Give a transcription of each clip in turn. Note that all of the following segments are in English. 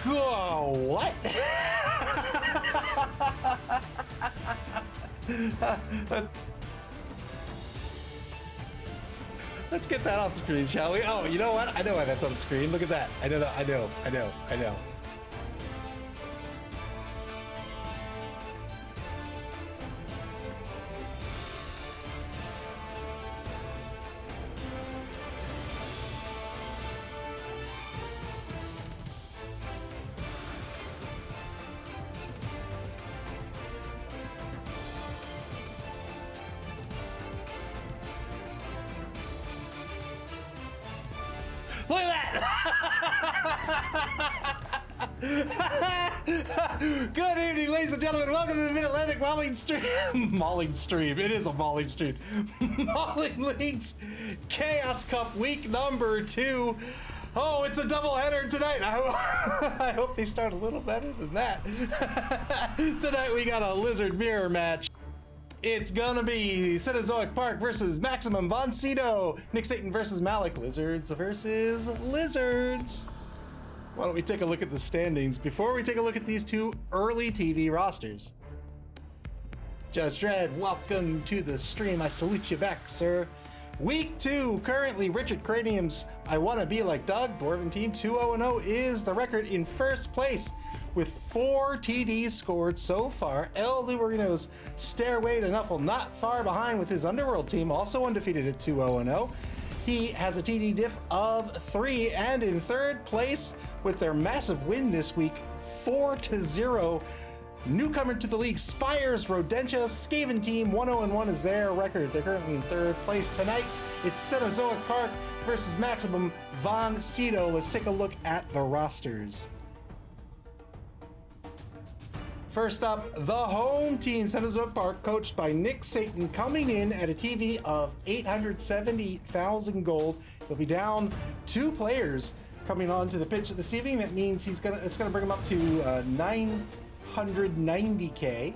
Oh, what? Let's get that off the screen, shall we? Oh, you know what? I know why that's on the screen. Look at that. I know that. I know. Look at that! Good evening, ladies and gentlemen. Welcome to the Mid-Atlantic Mauling Stream. Mauling Stream. It is a mauling stream. Mauling League's Chaos Cup week number 2. Oh, it's a doubleheader tonight. I hope they start a little better than that. Tonight we got a Lizard Mirror match. It's gonna be Cenozoic Park versus Maximum Von Cedo. Nick Satan versus Malik. Lizards versus Lizards. Why don't we take a look at the standings before we take a look at these two early TV rosters. Judge Dredd, welcome to the stream. I salute you back, sir. Week 2, currently Richard Cranium's I Wanna Be Like Doug. Dwarven Team 2-0-0 is the record in first place with 4 TDs scored so far. El Luberino's Stairway to Nuffle not far behind with his Underworld team, also undefeated at 2-0-0. He has a TD diff of 3 and in third place with their massive win this week, 4-0. Newcomer to the league, Spires Rodentia. Skaven Team 1-0-1 is their record. They're currently in third place tonight. It's Cenozoic Park versus Maximum Von Cedo. Let's take a look at the rosters. First up, the home team, Cenozoic Park, coached by Nick Satan, coming in at a TV of 870,000 gold. He'll be down 2 players coming onto the pitch this evening. That means it's gonna bring him up to 990k.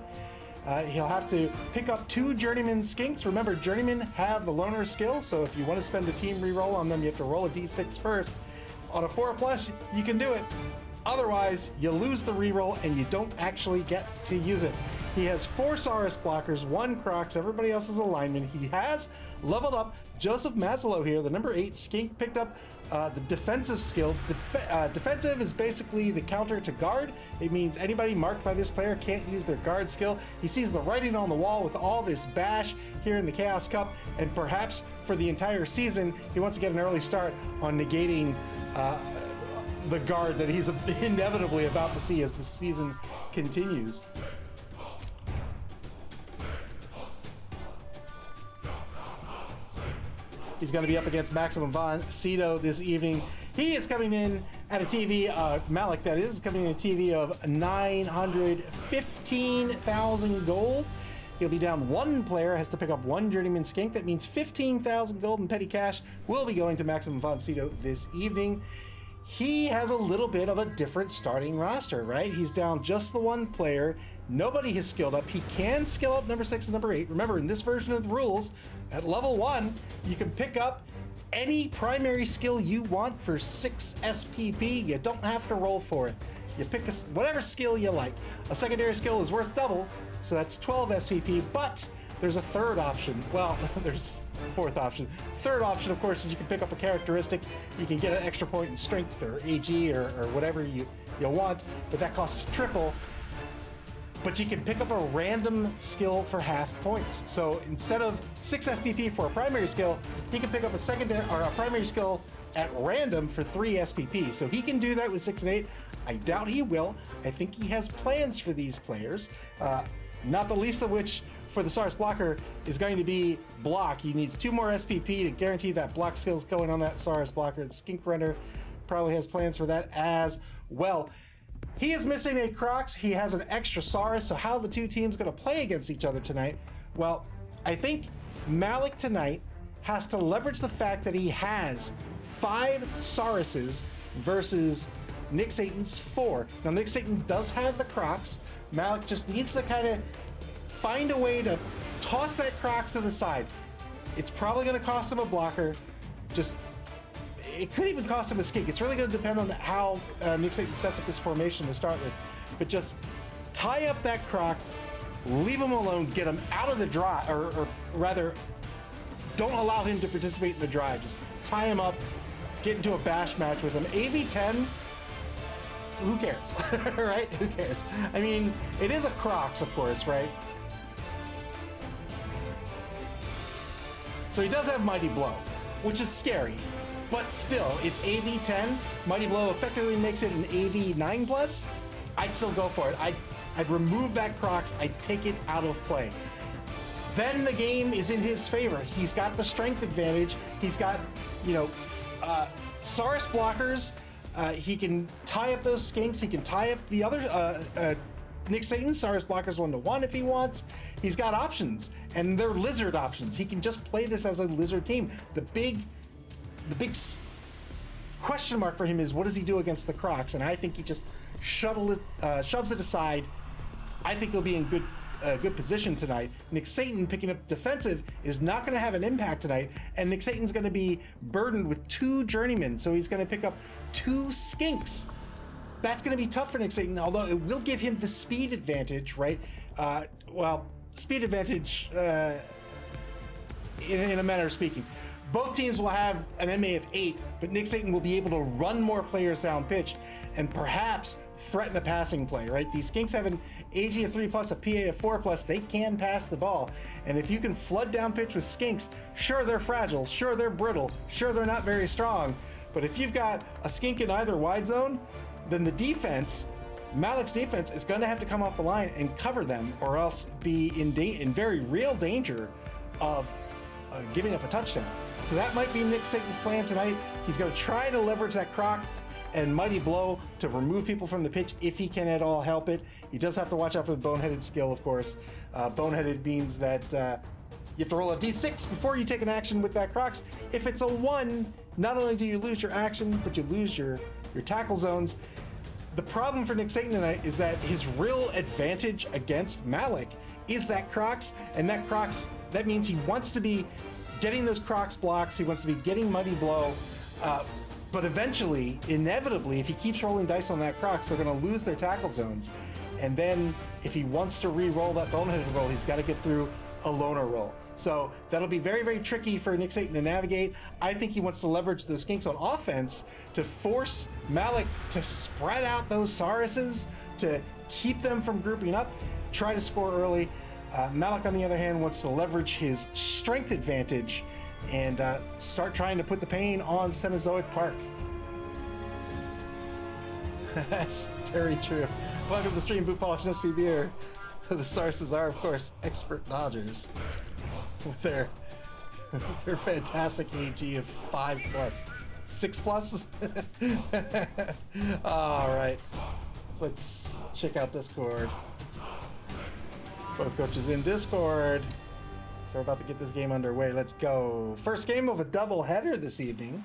He'll have to pick up 2 Journeyman Skinks. Remember, Journeymen have the loner skill, so if you want to spend a team reroll on them, you have to roll a d6 first. On a 4+, you can do it. Otherwise, you lose the reroll and you don't actually get to use it. He has 4 Saurus blockers, 1 Crocs, everybody else is a lineman. He has leveled up Joseph Maslow here, the number 8 skink, picked up the defensive skill. Defensive is basically the counter to guard. It means anybody marked by this player can't use their guard skill. He sees the writing on the wall with all this bash here in the Chaos Cup, and perhaps for the entire season, he wants to get an early start on negating the guard that he's inevitably about to see as the season continues. He's going to be up against Maximum Von Cedo this evening. He is coming in at a TV, Malik that is, coming in at a TV of 915,000 gold. He'll be down 1 player, has to pick up 1 Journeyman Skink. That means 15,000 gold in petty cash will be going to Maximum Von Cedo this evening. He has a little bit of a different starting roster, right? He's down just the 1 player. Nobody has skilled up. He can skill up number 6 and number 8. Remember, in this version of the rules, at level 1, you can pick up any primary skill you want for 6 SPP. You don't have to roll for it. You pick whatever skill you like. A secondary skill is worth double, so that's 12 SPP, but there's a third option. Well, there's a 4th option. Third option, of course, is you can pick up a characteristic. You can get an extra point in strength or AG or whatever you want, but that costs triple. But you can pick up a random skill for half points. So instead of 6 SPP for a primary skill, he can pick up a secondary or a primary skill at random for 3 SPP. So he can do that with 6 and 8. I doubt he will. I think he has plans for these players, not the least of which for the Saurus blocker is going to be block. He needs 2 more SPP to guarantee that block skill's going on that Saurus blocker. The Skink Runner probably has plans for that as well. He is missing a Crocs. He has an extra Saurus, so how are the 2 teams going to play against each other tonight? Well, I think Malik tonight has to leverage the fact that he has 5 Sauruses versus Nick Satan's 4. Now, Nick Satan does have the Crocs. Malik just needs to kind of find a way to toss that Crocs to the side. It's probably going to cost him a blocker. Just it could even cost him a skink. It's really going to depend on how Nick Satan sets up his formation to start with. But just tie up that Crocs, leave him alone, get him out of the drive, or rather, don't allow him to participate in the drive. Just tie him up, get into a bash match with him. AV10, who cares, right? Who cares? I mean, it is a Crocs, of course, right? So he does have Mighty Blow, which is scary, but still, it's AV10. Mighty Blow effectively makes it an AV9 plus. I'd still go for it. I'd remove that Crocs. I'd take it out of play. Then the game is in his favor. He's got the strength advantage. He's got, you know, Saurus blockers. He can tie up those skinks. He can tie up the other Nick Satan Saurus blockers 1-to-1 if he wants. He's got options, and they're lizard options. He can just play this as a lizard team. The big question mark for him is, what does he do against the Crocs? And I think he just shoves it aside. I think he'll be in good position tonight. Nick Satan picking up defensive is not going to have an impact tonight, and Nick Satan's going to be burdened with 2 journeymen, so he's going to pick up 2 skinks. That's going to be tough for Nick Satan, although it will give him the speed advantage, right? Well, speed advantage in a manner of speaking. Both teams will have an MA of 8, but Nick Satan will be able to run more players down pitch and perhaps threaten a passing play, right? These skinks have an AG of 3+, a PA of 4+, they can pass the ball. And if you can flood down pitch with skinks, sure, they're fragile, sure, they're brittle, sure, they're not very strong. But if you've got a skink in either wide zone, then the defense, Malik's defense, is going to have to come off the line and cover them, or else be in very real danger of giving up a touchdown. So that might be Nick Satan's plan tonight. He's going to try to leverage that Crocs and Mighty Blow to remove people from the pitch if he can at all help it. He does have to watch out for the boneheaded skill, of course. Boneheaded means that you have to roll a d6 before you take an action with that Crocs. If it's a 1, not only do you lose your action, but you lose your tackle zones. The problem for Nick Satan tonight is that his real advantage against Malik is that Crocs, and that Crocs, that means he wants to be getting those Crocs blocks, he wants to be getting Mighty Blow, but eventually, inevitably, if he keeps rolling dice on that Crocs, they're going to lose their tackle zones. And then, if he wants to re-roll that boneheaded roll, he's got to get through a loner roll. So that'll be very, very tricky for Nick Satan to navigate. I think he wants to leverage those skinks on offense to force Malik to spread out those Sauruses, to keep them from grouping up, try to score early. Malik, on the other hand, wants to leverage his strength advantage and start trying to put the pain on Cenozoic Park. That's very true. Welcome to the stream, Boot Polish and SP Beer. The Sauruses are, of course, expert dodgers with their fantastic AG of 5+, 6+. All right, let's check out Discord. Both coaches in Discord. So we're about to get this game underway. Let's go. First game of a double header this evening.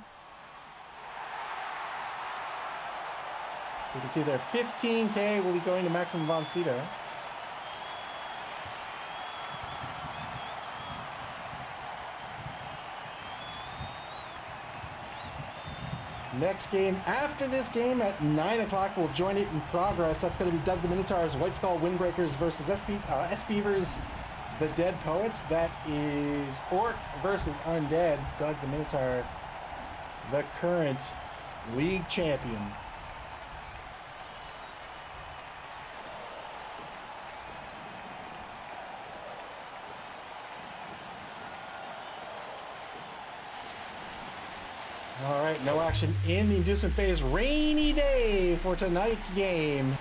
You can see there, 15K will be going to Maximum Von Sydow. Next game after this game at 9 o'clock, we'll join it in progress. That's going to be Doug the Minotaur's White Skull Windbreakers versus S-Beavers, the Dead Poets. That is Orc versus Undead. Doug the Minotaur, the current league champion. All right, no action in the inducement phase. Rainy day for tonight's game.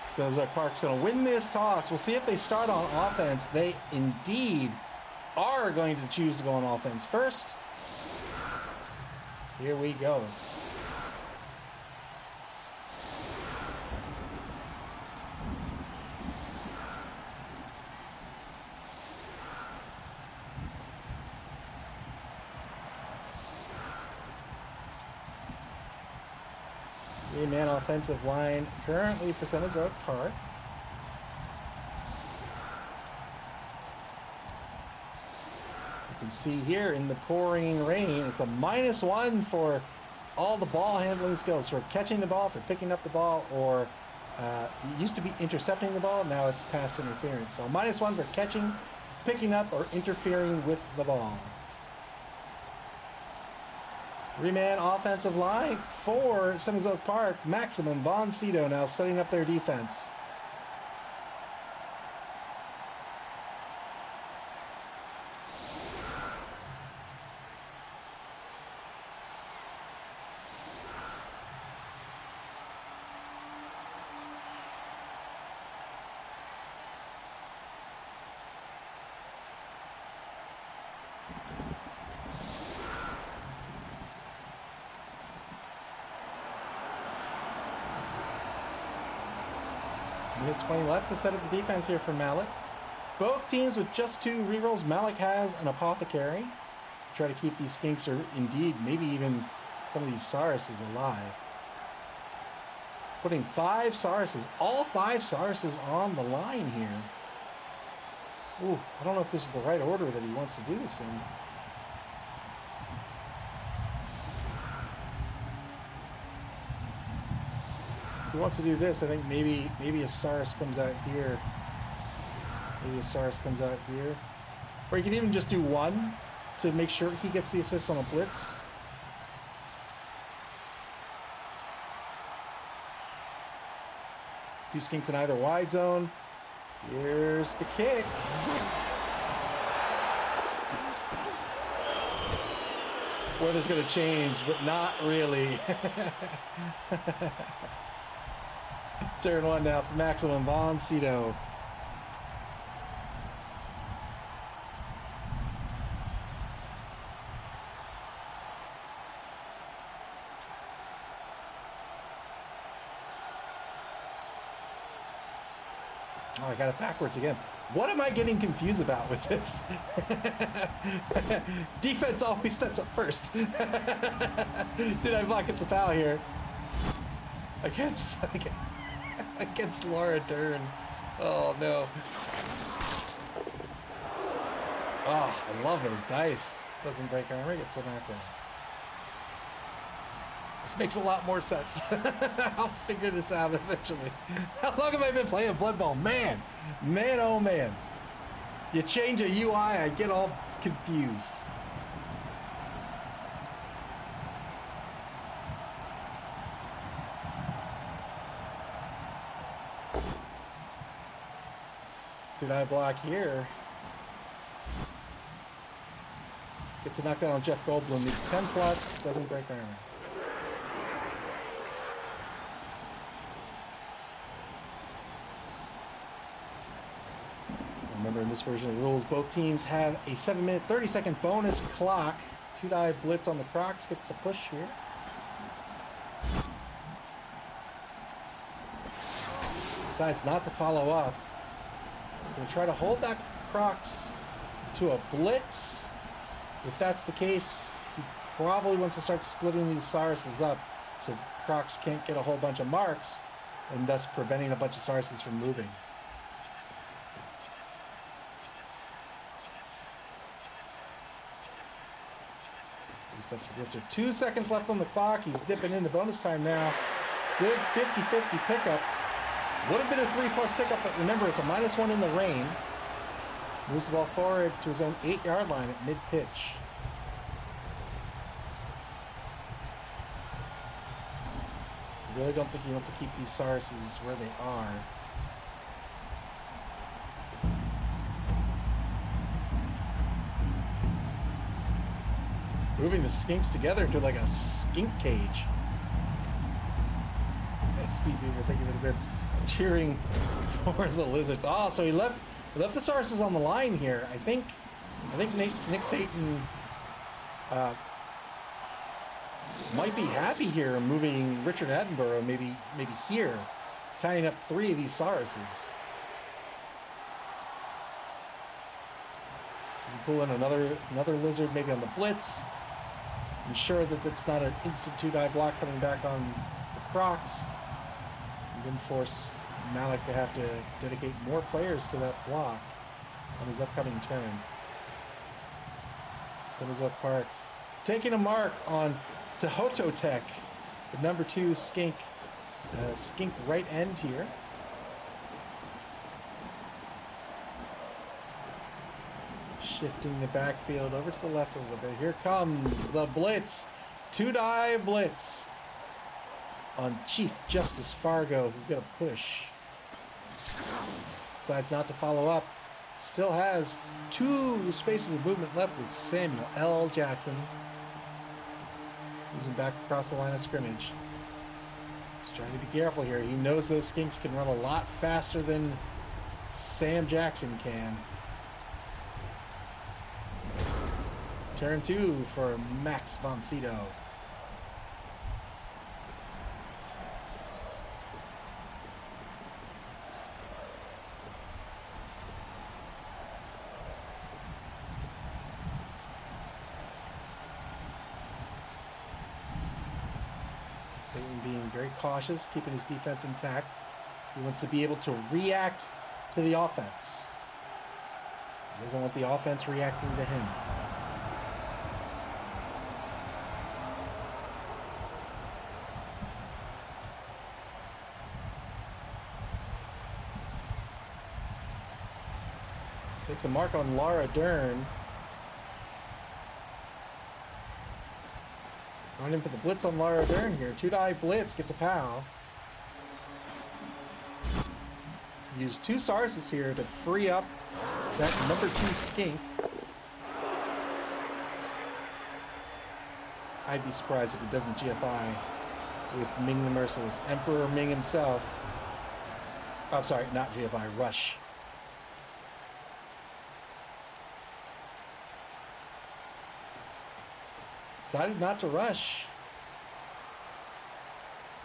Cenozoic Park's going to win this toss. We'll see if they start on offense. They indeed are going to choose to go on offense first. Here we go. Three-man offensive line currently for Cenozoic Park. You can see here in the pouring rain, it's a -1 for all the ball handling skills, for catching the ball, for picking up the ball, or it used to be intercepting the ball, now it's pass interference. So a -1 for catching, picking up, or interfering with the ball. Three-man offensive line for Sunny's Oak Park. Maximum, Von Cito now setting up their defense. Minute 20 left to set up the defense here for Malik. Both teams with just 2 rerolls. Malik has an Apothecary. Try to keep these Skinks, or indeed maybe even some of these Sauruses, alive. Putting 5 Sauruses, all 5 Sauruses on the line here. Ooh, I don't know if this is the right order that he wants to do this in. He wants to do this. I think maybe a Saurus comes out here. Maybe a Saurus comes out here. Or you can even just do 1 to make sure he gets the assist on a blitz. Two Skinks in either wide zone. Here's the kick. Weather's going to change, but not really. Turn 1 now for Maximum, Von Cito. Oh, I got it backwards again. What am I getting confused about with this? Defense always sets up first. Did I block? It's a foul here. Against Laura Dern. Oh no. Oh, I love those dice. Doesn't break armor, gets an acronym. This makes a lot more sense. I'll figure this out eventually. How long have I been playing Blood Bowl? Man, oh man. You change a UI, I get all confused. Two-die block here. Gets a knockdown on Jeff Goldblum. Needs 10 plus. Doesn't break armor. Remember, in this version of the rules, both teams have a 7-minute, 30-second bonus clock. Two-die blitz on the Crocs. Gets a push here. Decides not to follow up. He's going to try to hold that Crocs to a blitz. If that's the case, he probably wants to start splitting these Sauruses up so the Crocs can't get a whole bunch of marks, and thus preventing a bunch of Sauruses from moving. He sets the blitzer. 2 seconds left on the clock. He's dipping into bonus time now. Good 50-50 pickup. Would have been a 3+ pickup, but remember, it's a -1 in the rain. Moves the ball forward to his own 8-yard line at mid-pitch. I really don't think he wants to keep these Sauruses where they are. Moving the Skinks together into like a skink cage. Speed Beaver, thank you for the bits. Cheering for the Lizards. Oh, so he left the Sauruses on the line here. I think Nick Satan might be happy here moving Richard Attenborough maybe here, tying up 3 of these Sauruses. You pull in another Lizard maybe on the blitz. Ensure that that's not an instant 2-die block coming back on the Crocs. And then force Malik to have to dedicate more players to that block on his upcoming turn. Senazok Park taking a mark on Tehototech, the number 2 skink. Skink right end here. Shifting the backfield over to the left a little bit. Here comes the blitz. 2-die blitz on Chief Justice Fargo, who's going to push. Decides not to follow up. Still has 2 spaces of movement left with Samuel L. Jackson. Moving back across the line of scrimmage. He's trying to be careful here. He knows those skinks can run a lot faster than Sam Jackson can. Turn 2 for Max von Sydow. Satan being very cautious, keeping his defense intact. He wants to be able to react to the offense. He doesn't want the offense reacting to him. Takes a mark on Laura Dern. Going in for the blitz on Laura Dern here. 2-die blitz, gets a POW. Use 2 Sarses here to free up that number 2 skink. I'd be surprised if he doesn't GFI with Ming the Merciless. Emperor Ming himself. I'm sorry, not GFI, Rush. Decided not to rush.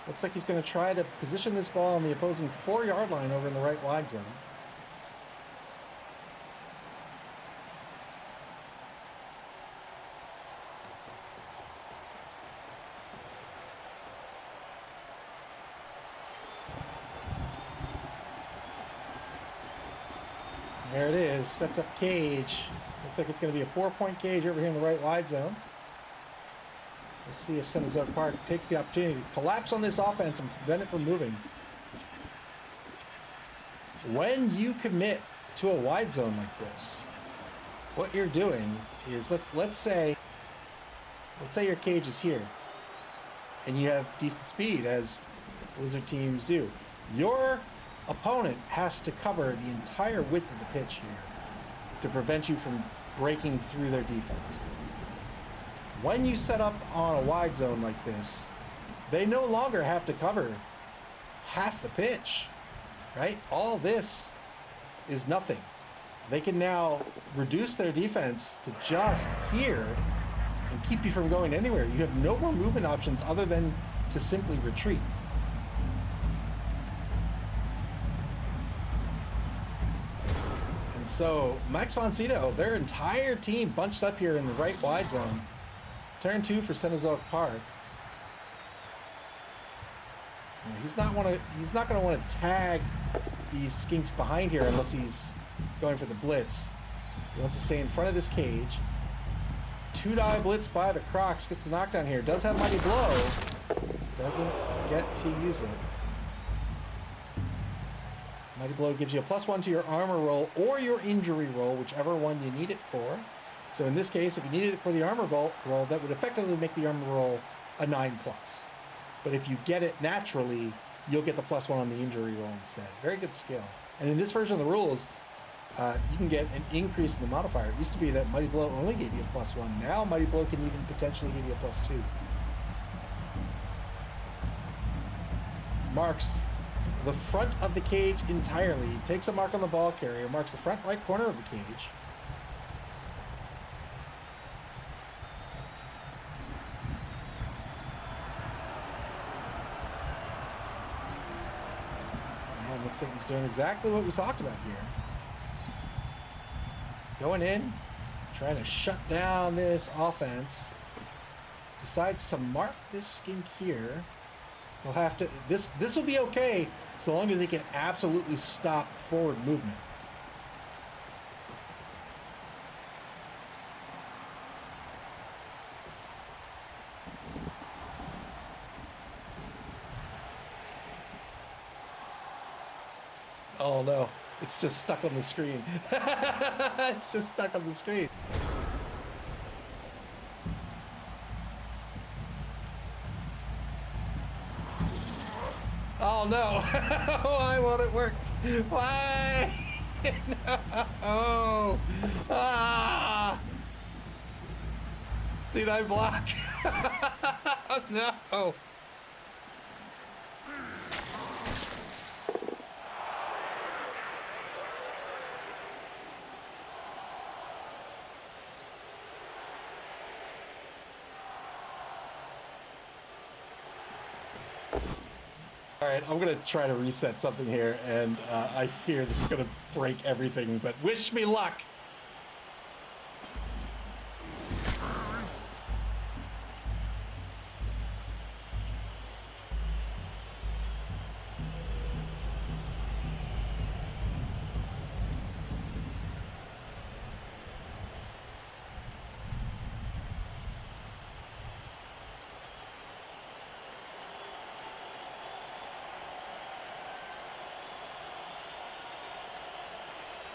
Looks like he's going to try to position this ball on the opposing 4-yard line over in the right wide zone. There it is. Sets up cage. Looks like it's going to be a 4-point cage over here in the right wide zone. We'll see if Senazok Park takes the opportunity to collapse on this offense and prevent it from moving. When you commit to a wide zone like this, what you're doing is, let's say your cage is here, and you have decent speed, as Wizard teams do. Your opponent has to cover the entire width of the pitch here to prevent you from breaking through their defense. When you set up on a wide zone like this, they no longer have to cover half the pitch, right? All this is nothing. They can now reduce their defense to just here and keep you from going anywhere. You have no more movement options other than to simply retreat. And so Max von Sydow, their entire team bunched up here in the right wide zone. Turn 2 for Senazok Park. He's not going to want to tag these skinks behind here unless he's going for the blitz. He wants to stay in front of this cage. 2-die blitz by the Crocs. Gets the knockdown here. Does have Mighty Blow. Doesn't get to use it. Mighty Blow gives you a +1 to your armor roll or your injury roll, whichever one you need it for. So in this case, if you needed it for the armor roll, that would effectively make the armor roll a 9+. But if you get it naturally, you'll get the +1 on the injury roll instead. Very good skill. And in this version of the rules, you can get an increase in the modifier. It used to be that Mighty Blow only gave you a +1. Now Mighty Blow can even potentially give you a +2. Marks the front of the cage entirely. Takes a mark on the ball carrier. Marks the front right corner of the cage. Satan's doing exactly what we talked about here. He's going in, trying to shut down this offense. Decides to mark this skink here. He'll have to. This will be okay so long as he can absolutely stop forward movement. Oh no, it's just stuck on the screen. It's just stuck on the screen. Oh no, why won't it work? Why? No. Ah. Did I block? Oh no. All right, I'm gonna try to reset something here, and I fear this is gonna break everything, but wish me luck.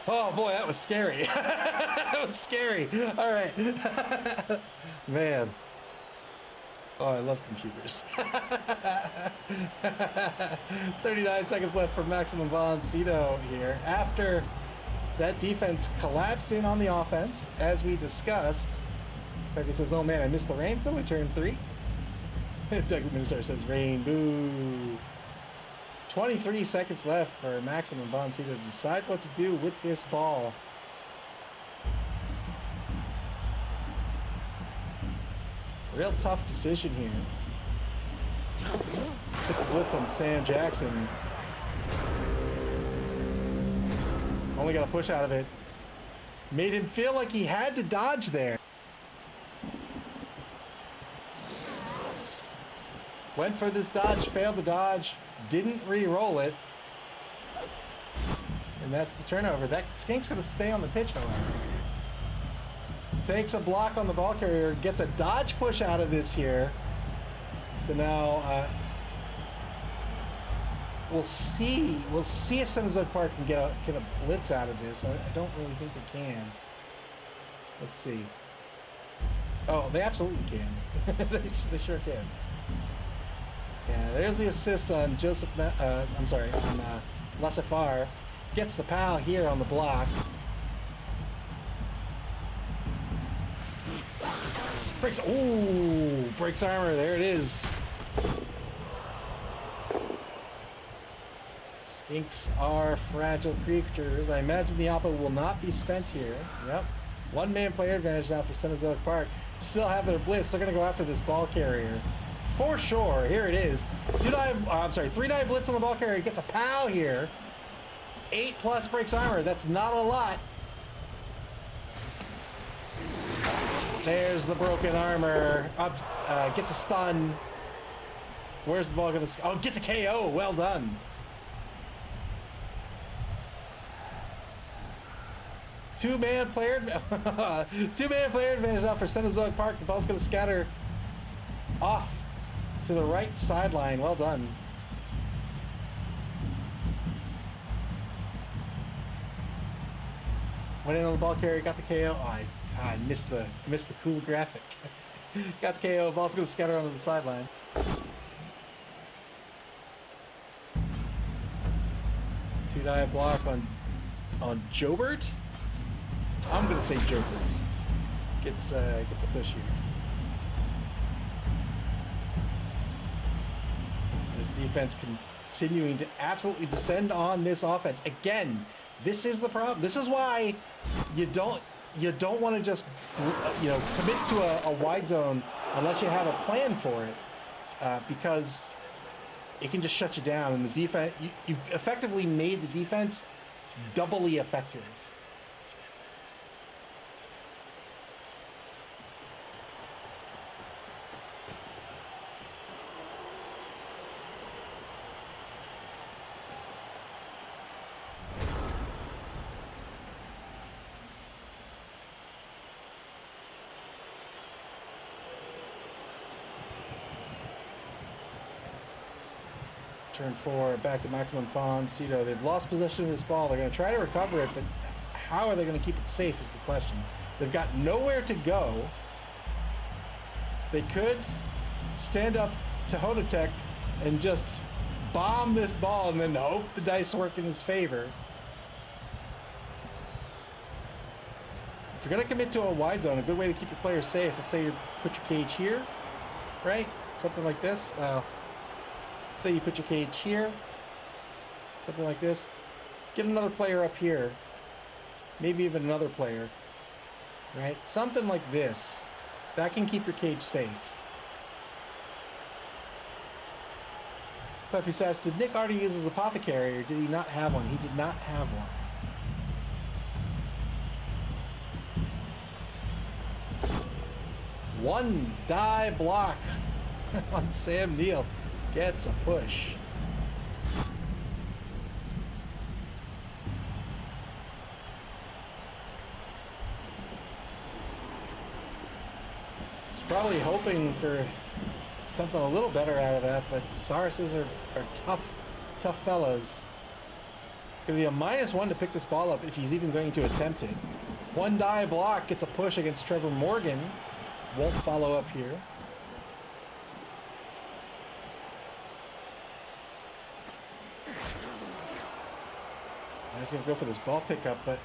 Oh boy, that was scary. That was scary. All right. Man. Oh, I love computers. 39 seconds left for Maximum Voncito here. After that defense collapsed in on the offense, as we discussed. Becky says, oh man, I missed the rain, so we turn 3. Doug Minotaur says, rain, boo. 23 seconds left for Maximum Voncito to decide what to do with this ball. Real tough decision here. Put the blitz on Sam Jackson. Only got a push out of it. Made him feel like he had to dodge there. Went for this dodge, failed the dodge. Didn't re-roll it. And that's the turnover. That Skink's going to stay on the pitch, however. Takes a block on the ball carrier. Gets a dodge push out of this here. So now we'll see. We'll see if Cenozoic Park can get a blitz out of this. I don't really think they can. Let's see. Oh, they absolutely can. They sure can. Yeah, there's the assist on on Lassafar. Gets the pal here on the block. Breaks, ooh, breaks armor, there it is. Skinks are fragile creatures. I imagine the Oppo will not be spent here. Yep. One-man player advantage now for Cenozoic Park. Still have their blitz. They're going to go after this ball carrier. For sure, here it is. 3-die blitz on the ball carrier. Gets a pal here. 8+ breaks armor. That's not a lot. There's the broken armor. Up, gets a stun. Where's the ball gonna? Oh, gets a KO. Well done. Two-man player advantage out for Cenozoic Park. The ball's gonna scatter off to the right sideline. Well done. Went in on the ball carrier, got the KO. Oh, I missed the cool graphic. Got the KO. Ball's gonna scatter onto the sideline. Two-die block on Jobert. I'm gonna say Jobert gets a push here. This defense continuing to absolutely descend on this offense. Again, this is the problem. This is why you don't want to just commit to a wide zone unless you have a plan for it, because it can just shut you down. And the defense, you effectively made the defense doubly effective. Turn 4, back to Maximum Foncito. They've lost possession of this ball. They're going to try to recover it, but how are they going to keep it safe is the question. They've got nowhere to go. They could stand up to Hodotech and just bomb this ball and then hope the dice work in his favor. If you're going to commit to a wide zone, a good way to keep your players safe, let's say you put your cage here, right? Something like this. Well, let's say you put your cage here, something like this. Get another player up here, maybe even another player, right? Something like this. That can keep your cage safe. Puffy says, did Nick already use his apothecary or did he not have one? He did not have one. One die block on Sam Neill. Gets a push. He's probably hoping for something a little better out of that, but Sarses are tough fellas. It's going to be a -1 to pick this ball up if he's even going to attempt it. One die block gets a push against Trevor Morgan. Won't follow up here. He's going to go for this ball pickup, but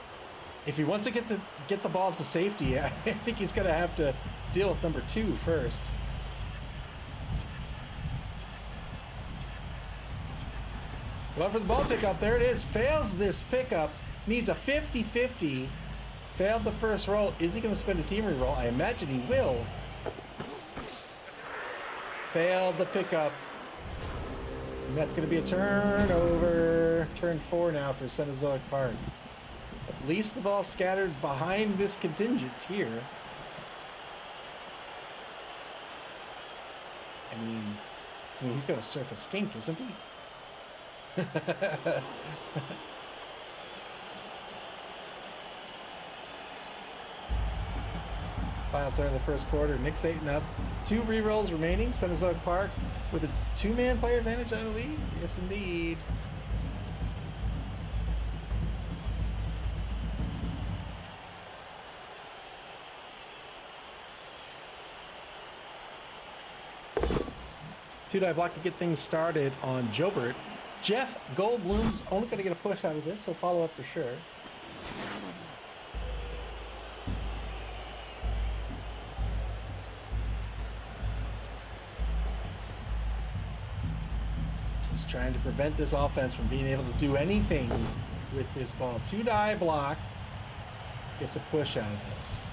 if he wants to get the ball to safety, I think he's going to have to deal with number 2 first. Going for the ball pickup. There it is. Fails this pickup. Needs a 50-50. Failed the first roll. Is he going to spend a team reroll? I imagine he will. Failed the pickup. And that's going to be a turnover. Turn 4 now for Cenozoic Park. At least the ball scattered behind this contingent here. I mean he's going to surf a skink, isn't he? Final turn of the first quarter. Nick Satan up. 2 rerolls remaining. Cenozoic Park with a 2-man player advantage, I believe. Yes, indeed. Two-die block to get things started on Jobert. Jeff Goldblum's only going to get a push out of this, so follow up for sure. Just trying to prevent this offense from being able to do anything with this ball. Two-die block gets a push out of this.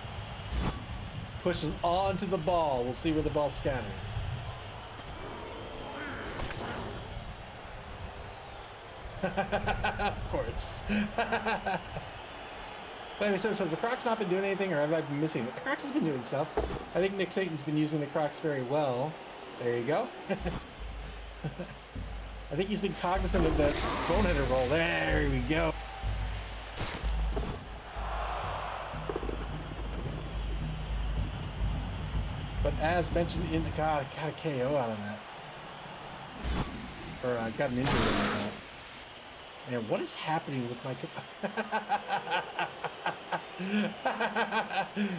Pushes onto the ball. We'll see where the ball scatters. Of course. Wait, says, has the Crocs not been doing anything, or have I been missing it? The Crocs has been doing stuff. I think Nick Satan's been using the Crocs very well. There you go. I think he's been cognizant of that boneheader roll. There we go. But as mentioned in the got a KO out of that. Or got an injury out of that. Man, what is happening with my...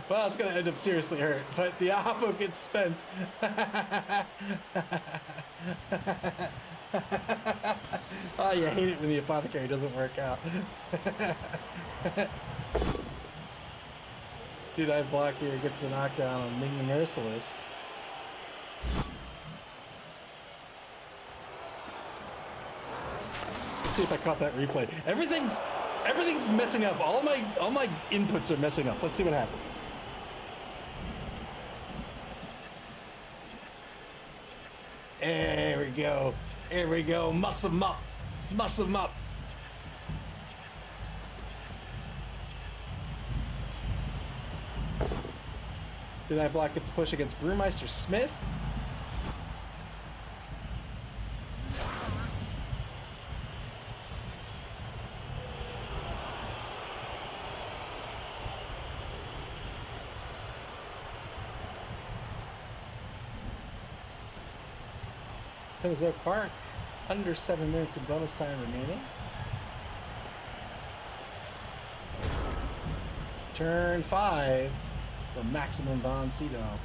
Well, it's going to end up seriously hurt, but the Oppo gets spent. Oh, you hate it when the apothecary doesn't work out. Two-die block here gets the knockdown on Ming the Merciless. See if I caught that replay. Everything's messing up. All my inputs are messing up. Let's see what happened. There we go. There we go. Muss 'em up. Muss 'em up. Did I block its push against Brewmeister Smith? Cenozoic Park under 7 minutes of bonus time remaining. Turn 5 for Maximum Von Sydow.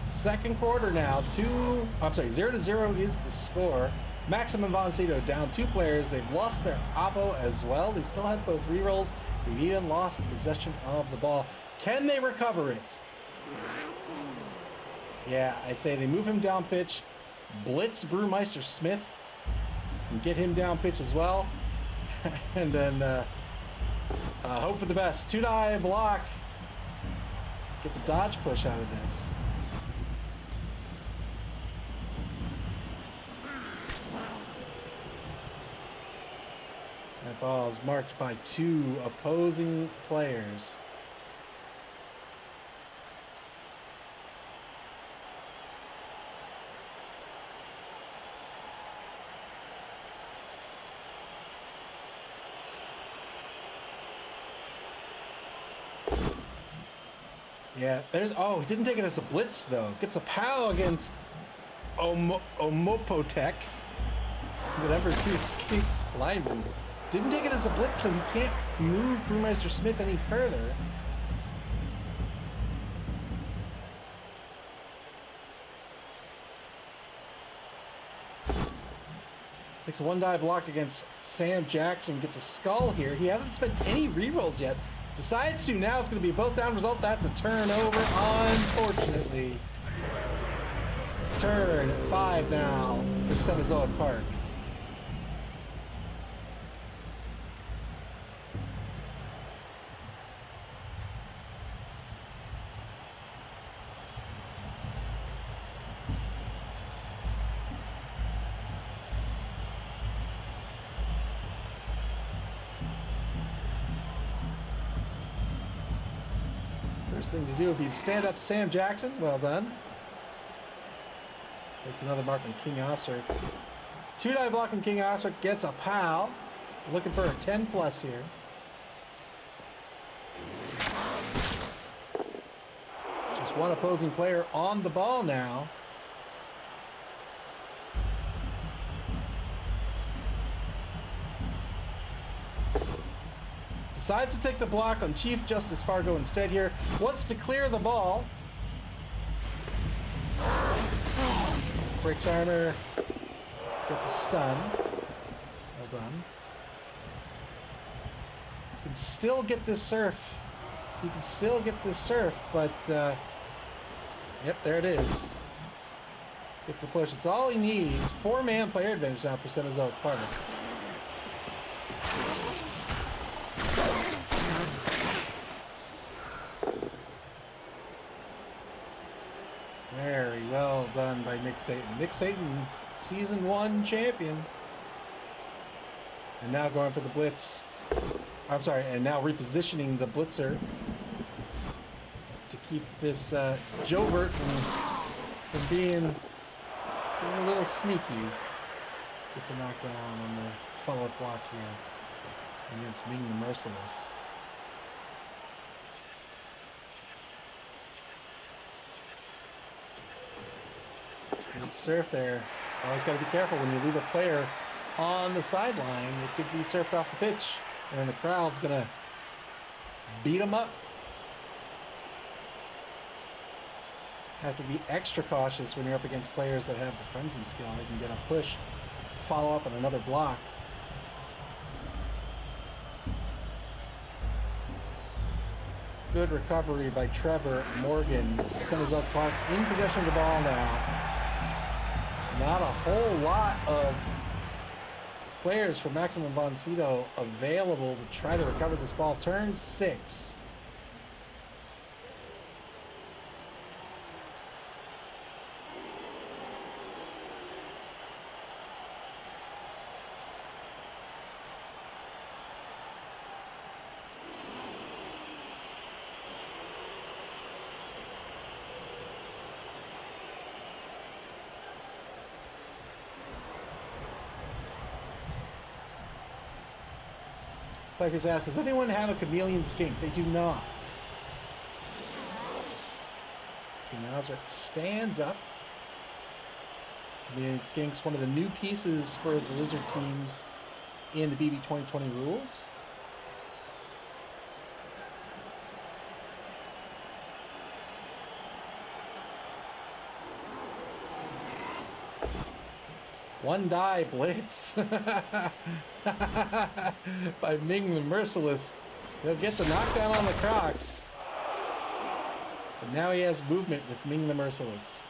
Second quarter now, 0-0 is the score. Maximum Von Sydow down 2 players. They've lost their oppo as well. They still have both rerolls. They've even lost possession of the ball. Can they recover it? Yeah, I say they move him down pitch, blitz Brewmeister Smith, and get him down pitch as well. And then hope for the best. 2-die block. Gets a dodge push out of this. That ball is marked by 2 opposing players. Yeah, there's... Oh, he didn't take it as a blitz, though. Gets a POW against Omopotec, the number 2 escape lineman. Didn't take it as a blitz, so he can't move Brewmeister Smith any further. Takes a 1-die block against Sam Jackson. Gets a skull here. He hasn't spent any rerolls yet. Decides to. Now it's going to be a both down result. That's a turnover, unfortunately. Turn 5 now for Cenozoic Park. First thing to do would be stand up Sam Jackson. Well done. Takes another mark on King Osric. 2-die block on King Osric. Gets a POW. Looking for a 10 plus here. Just one opposing player on the ball now. Decides to take the block on Chief Justice Fargo instead here. Wants to clear the ball. Breaks armor. Gets a stun. Well done. You can still get this surf. You can still get this surf, but yep, there it is. Gets the push. It's all he needs. 4-man player advantage now for Cenozoic Park. Very well done by Nick Satan. Nick Satan, Season 1 champion. And now going for the blitz. I'm sorry, and now repositioning the blitzer to keep this Jobert from being a little sneaky. Gets a knockdown on the follow-up block here against Ming the Merciless. Good surf there. Always got to be careful when you leave a player on the sideline. It could be surfed off the pitch, and the crowd's gonna beat them up. Have to be extra cautious when you're up against players that have the frenzy skill. They can get a push, follow up on another block. Good recovery by Trevor Morgan. Cenozoic Park in possession of the ball now. Not a whole lot of players for Maximum Von Sydow available to try to recover this ball. Turn 6. Playface asks, does anyone have a chameleon skink? They do not. King Osric stands up. I mean, Skink's one of the new pieces for the Lizard teams in the BB 2020 rules. One die blitz by Ming the Merciless. He'll get the knockdown on the Crocs. But now he has movement with Ming the Merciless.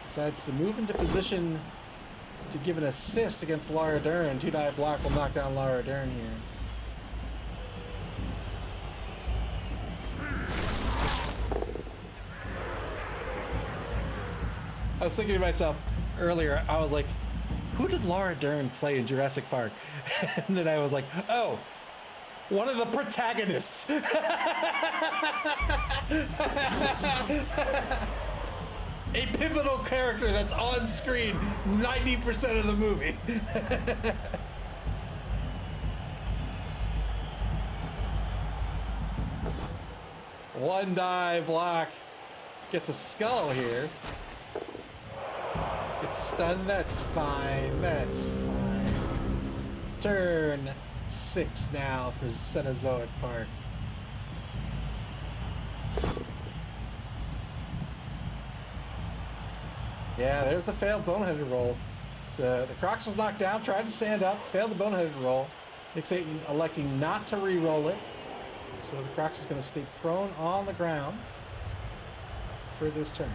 Decides to move into position to give an assist against Laura Dern. 2-die block will knock down Laura Dern here. I was thinking to myself earlier, I was like, who did Laura Dern play in Jurassic Park? And then I was like, oh, one of the protagonists. A pivotal character that's on screen 90% of the movie. One die block. Gets a skull here. Gets stunned, that's fine, that's fine. Turn 6 now for Cenozoic Park. Yeah, there's the failed boneheaded roll. So the Crocs was knocked down, tried to stand up, failed the boneheaded roll. Nick Satan electing not to re-roll it. So the Crocs is going to stay prone on the ground for this turn.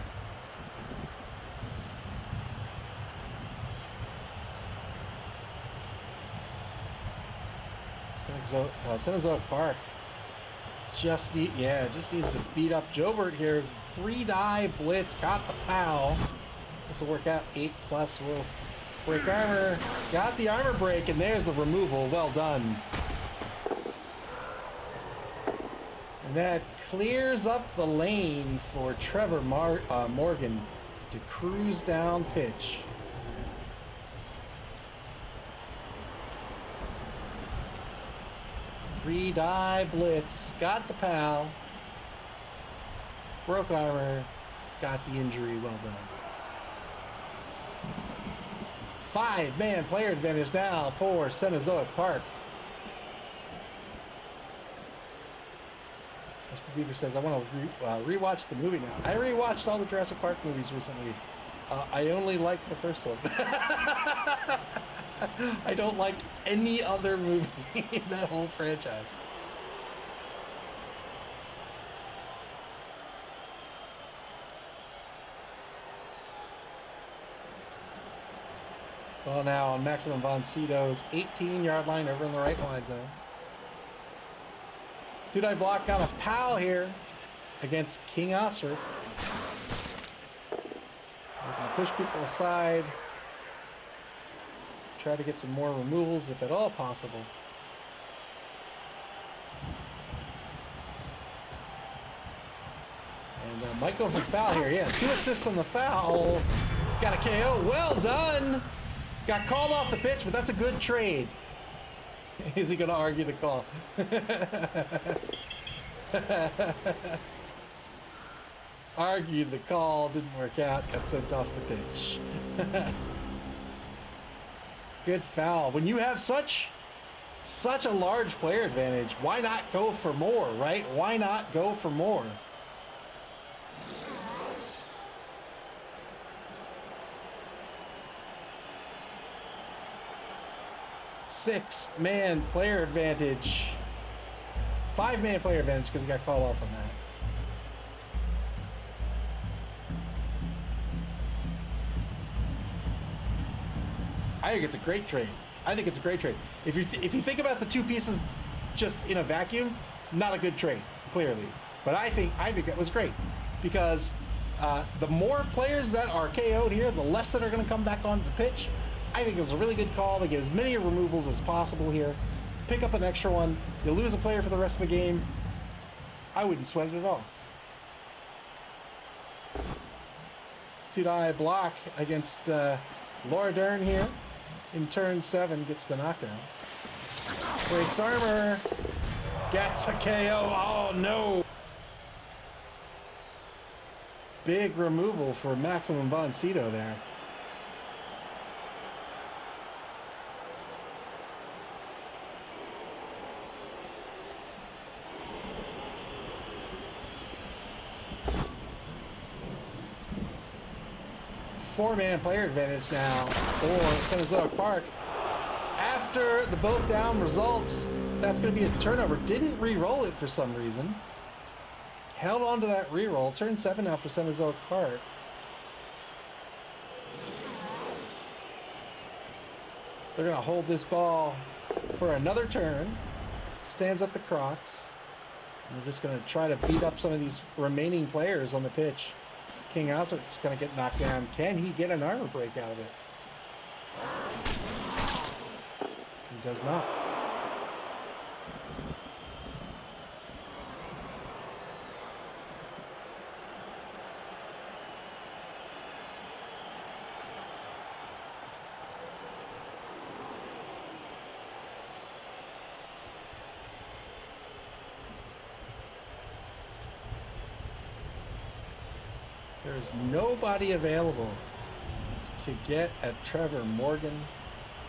Cenozoic Park just needs to beat up Jobert here. 3-die blitz, got the POW. This will work out. 8+ will break armor. Got the armor break, and there's the removal. Well done. And that clears up the lane for Trevor Morgan to cruise down pitch. Three-die blitz, got the POW, broke armor, got the injury, well done. 5-man player advantage now for Cenozoic Park. Mr. Beaver says, I want to rewatch the movie now. I rewatched all the Jurassic Park movies recently. I only like the first one. I don't like any other movie in that whole franchise. Well, now on Maximum Von Cito's 18-yard line over in the right line zone. 2-die block, got a POW here against King Oscar. We're going to push people aside. Try to get some more removals if at all possible. And might go for foul here. Yeah, 2 assists on the foul. Got a KO. Well done. Got called off the pitch, but that's a good trade. Is he going to argue the call? Argued the call, didn't work out, got sent off the pitch. Good foul. When you have such a large player advantage, why not go for more, right? Why not go for more? Six-man player advantage. 5-man player advantage because he got called off on that. I think it's a great trade. If you think about the two pieces just in a vacuum, not a good trade, clearly. But I think that was great because the more players that are KO'd here, the less that are going to come back onto the pitch. I think it was a really good call to get as many removals as possible here. Pick up an extra one. You'll lose a player for the rest of the game. I wouldn't sweat it at all. 2-die block against Laura Dern here. In turn 7, gets the knockdown. Breaks armor. Gets a KO. Oh, no. big removal for Maximum Von Cito there. Four-man player advantage now for Cenozoic Park. After the both down results, that's going to be a turnover. Didn't re-roll it for some reason. Held on to that re-roll. Turn 7 now for Cenozoic Park. They're going to hold this ball for another turn. Stands up the Crocs. And they're just going to try to beat up some of these remaining players on the pitch. King Osric's going to get knocked down. Can he get an armor break out of it? He does not. There's nobody available to get at Trevor Morgan.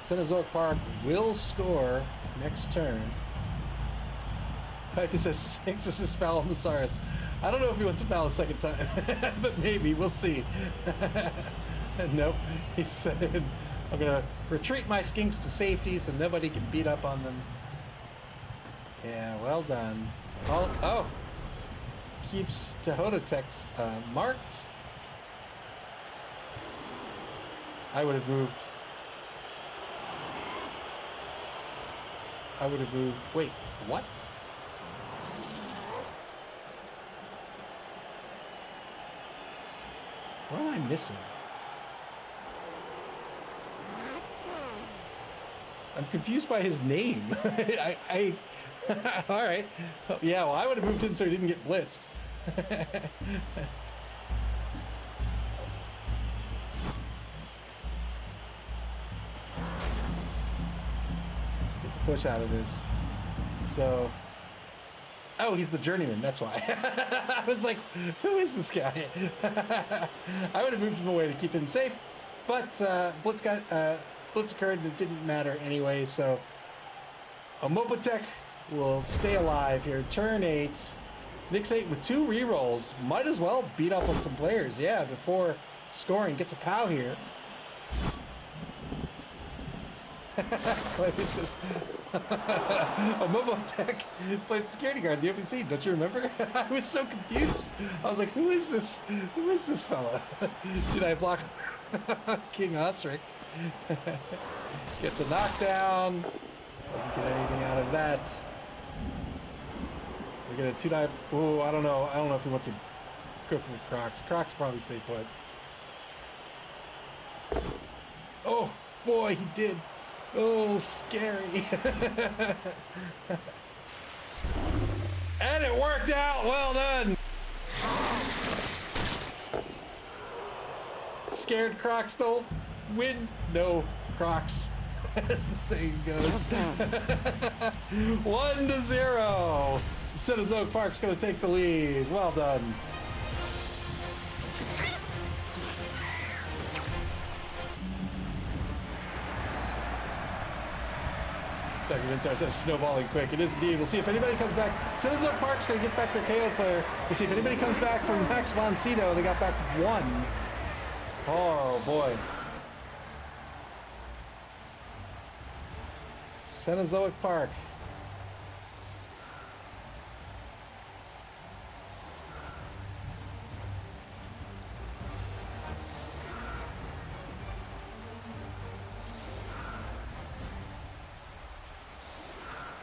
Cenozoic Park will score next turn. Pipe says 6 assists foul on the Saurus. I don't know if he wants to foul a second time, but maybe. We'll see. Nope. He said, I'm going to retreat my skinks to safety so nobody can beat up on them. Yeah, well done. Oh. Keeps Tehodotex marked. I would have moved. Wait, what? What am I missing? I'm confused by his name. All right. Yeah, well, I would have moved in so he didn't get blitzed. Let's push out of this. So, oh, he's the journeyman. That's why. I was like, who is this guy? I would have moved him away to keep him safe, but blitz occurred and it didn't matter anyway. So, Omopotech will stay alive here. Turn 8. Nick's 8 with 2 rerolls. Might as well beat up on some players. Yeah, before scoring. Gets a POW here. Omopotech played security guard in the open scene. Don't you remember? I was so confused. I was like, who is this? Who is this fella? Should I block King Osric? Gets a knockdown. Doesn't get anything out of that. We get a 2-die. Oh, I don't know. I don't know if he wants to go for the Crocs. Crocs probably stay put. Oh, boy, he did. Oh, scary. And it worked out. Well done. Scared Crocs don't win. No Crocs. As the saying goes. 1-0. Cenozoic Park's going to take the lead. Well done. Dr. Vinsar says snowballing quick. It is indeed. We'll see if anybody comes back. Cenozoic Park's going to get back their KO player. We'll see if anybody comes back from Max Von Cito. They got back 1. Oh, boy. Cenozoic Park.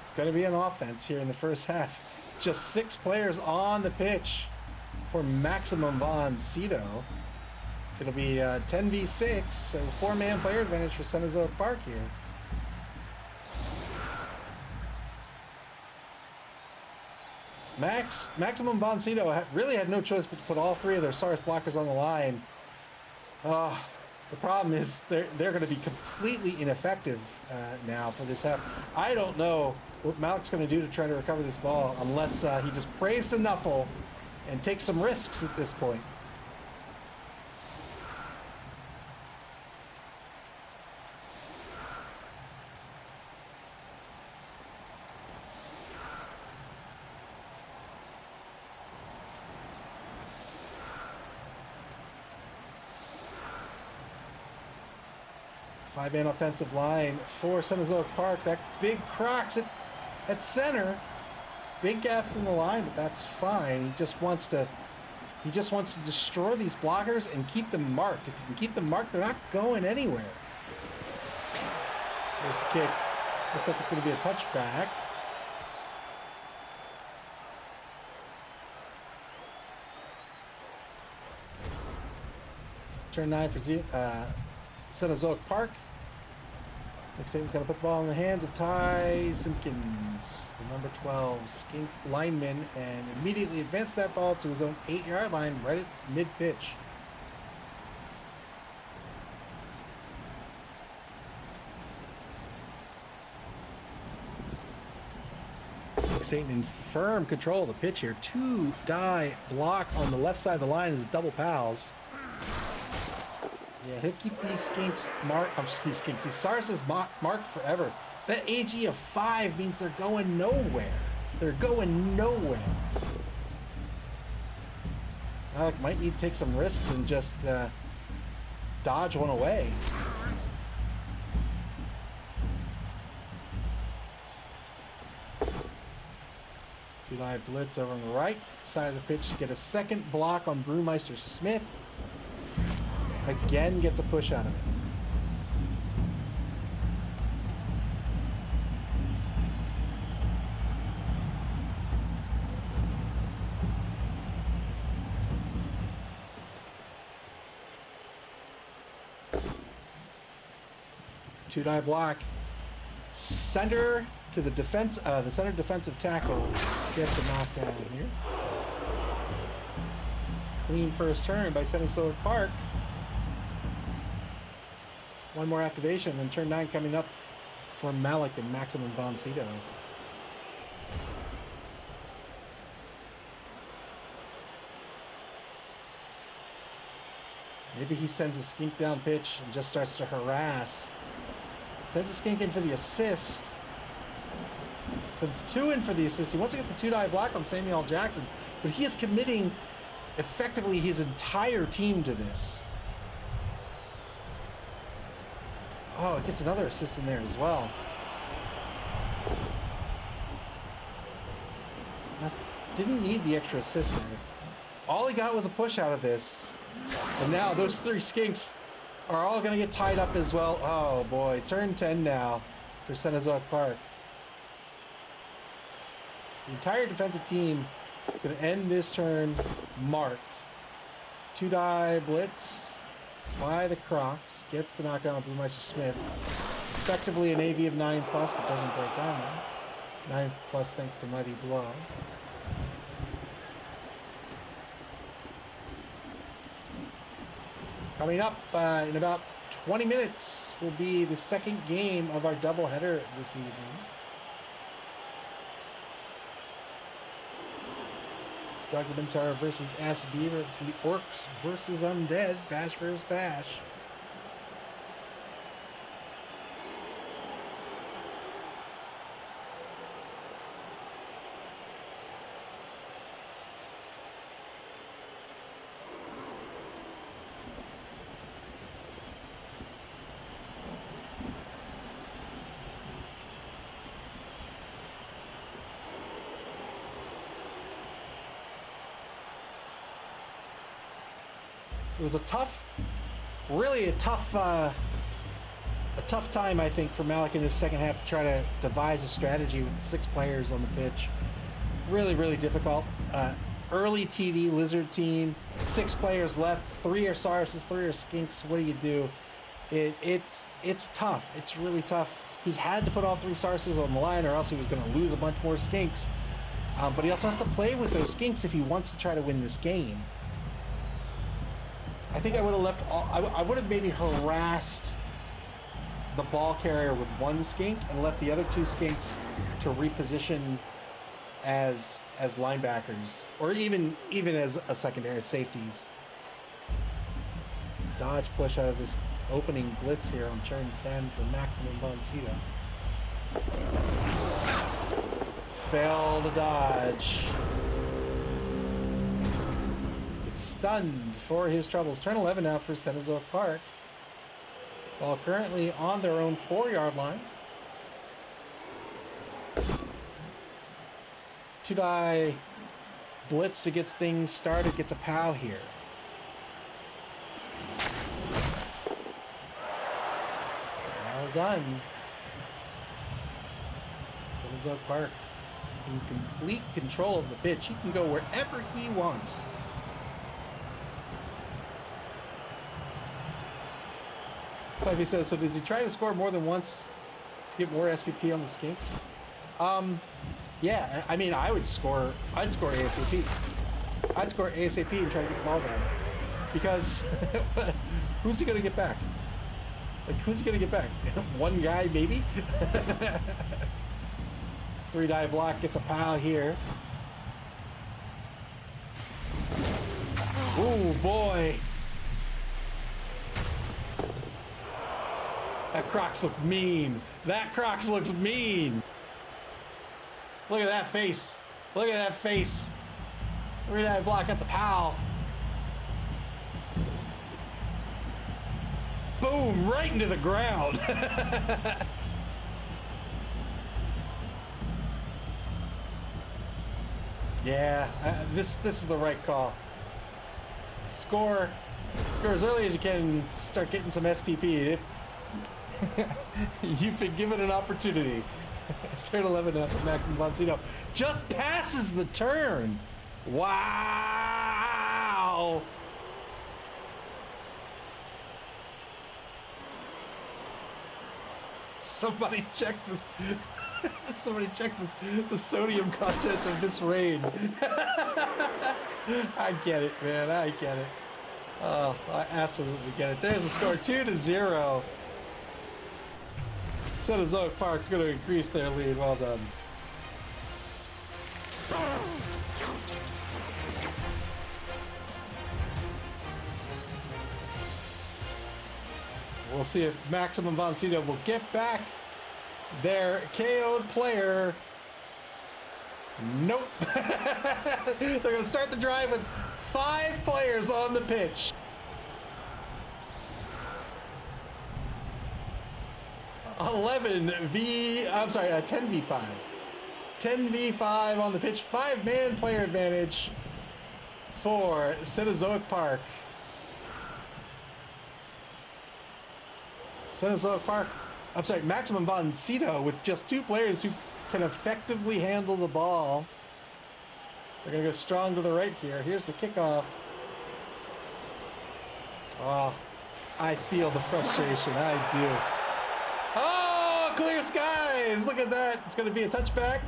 It's going to be an offense here in the first half. Just 6 players on the pitch for Maximum Von Cito. It'll be 10v6, so 4-man player advantage for Cenozoic Park here. Maximum Von Cito really had no choice but to put all 3 of their Saurus blockers on the line. The problem is they're going to be completely ineffective now for this half. I don't know what Malik's going to do to try to recover this ball unless he just prays to Nuffle and takes some risks at this point. 5-man offensive line for Cenozoic Park. That big Crocs at center. Big gaps in the line, but that's fine. He just wants to destroy these blockers and keep them marked. If you can keep them marked, they're not going anywhere. There's the kick. Looks like it's going to be a touchback. Turn 9 for Cenozoic Park. Nick Satan's going to put the ball in the hands of Ty Simpkins, the number 12 skink lineman, and immediately advance that ball to his own 8-yard line right at mid-pitch. Nick Satan in firm control of the pitch here. 2-die block on the left side of the line is double pals. Yeah, he'll keep these skinks marked. These Sarses marked forever. That AG of 5 means they're going nowhere. They're going nowhere. Alec might need to take some risks and just dodge one away. Two-die blitz over on the right side of the pitch to get a second block on Brewmeister Smith. Again, gets a push out of it. Two-die block. Center to the defense. The center defensive tackle gets a knockdown here. Clean first turn by Cenozoic Park. One more activation, then turn 9 coming up for Malik and Maximum Von Cito. Maybe he sends a skink down pitch and just starts to harass. Sends a skink in for the assist. Sends 2 in for the assist. He wants to get the 2-die block on Samuel Jackson, but he is committing effectively his entire team to this. Oh, it gets another assist in there as well. Didn't need the extra assist there. All he got was a push out of this. And now those 3 skinks are all going to get tied up as well. Oh boy, turn 10 now for Cenozoic Park. The entire defensive team is going to end this turn marked. 2-die blitz by the Crocs. Gets the knockdown on Brewmeister Smith. Effectively an AV of 9+, but doesn't break armor. 9+ thanks to Mighty Blow. Coming up in about 20 minutes will be the second game of our doubleheader this evening. Doug Limtar versus S. Beaver. It's going to be Orcs versus Undead. Bash versus Bash. It was a tough, really a tough time, I think, for Malik in the second half to try to devise a strategy with 6 players on the pitch. Really, really difficult. Early TV Lizard team, 6 players left, 3 are Sarses, 3 are Skinks. What do you do? It's tough. It's really tough. He had to put all 3 Sarses on the line, or else he was going to lose a bunch more Skinks. But he also has to play with those Skinks if he wants to try to win this game. I think I would have left I would have maybe harassed the ball carrier with 1 skink and left the other 2 skinks to reposition as linebackers, or even as a secondary safeties. Dodge push out of this opening blitz here on turn 10 for Maximum Von Cito. Failed to dodge. Stunned for his troubles. Turn 11 now for Cenozoic Park. Ball currently on their own 4-yard line. Two-die blitz to get things started, gets a POW here. Well done. Citizens Park in complete control of the pitch. He can go wherever he wants. Fluffy says, so does he try to score more than once to get more SPP on the Skinks? Yeah, I mean, I'd score ASAP. I'd score ASAP and try to get the ball down. Because who's he going to get back? Like, who's he going to get back? One guy, maybe? 3-die block gets a POW here. Oh, boy. That Crocs look mean. That Crocs looks mean. Look at that face. Look at that face. 3-die block at the POW. Boom, right into the ground. Yeah, this is the right call. Score as early as you can and start getting some SPP. You've been given an opportunity. Turn 11 for Maximum Boncino. Just passes the turn. Wow. Somebody check this. Somebody check the sodium content of this rain. I get it, man. I get it. Oh, I absolutely get it. There's the score, 2-0. Cenozoic Park's going to increase their lead. Well done. We'll see if Maximum Boncino will get back their KO'd player. Nope. They're going to start the drive with 5 players on the pitch. 10v5. 10v5 on the pitch. 5-man player advantage for Cenozoic Park. Cenozoic Park. I'm sorry, Maximum Boncino with just 2 players who can effectively handle the ball. They're going to go strong to the right here. Here's the kickoff. Oh, I feel the frustration. I do. Oh, clear skies. Look at that. It's going to be a touchback.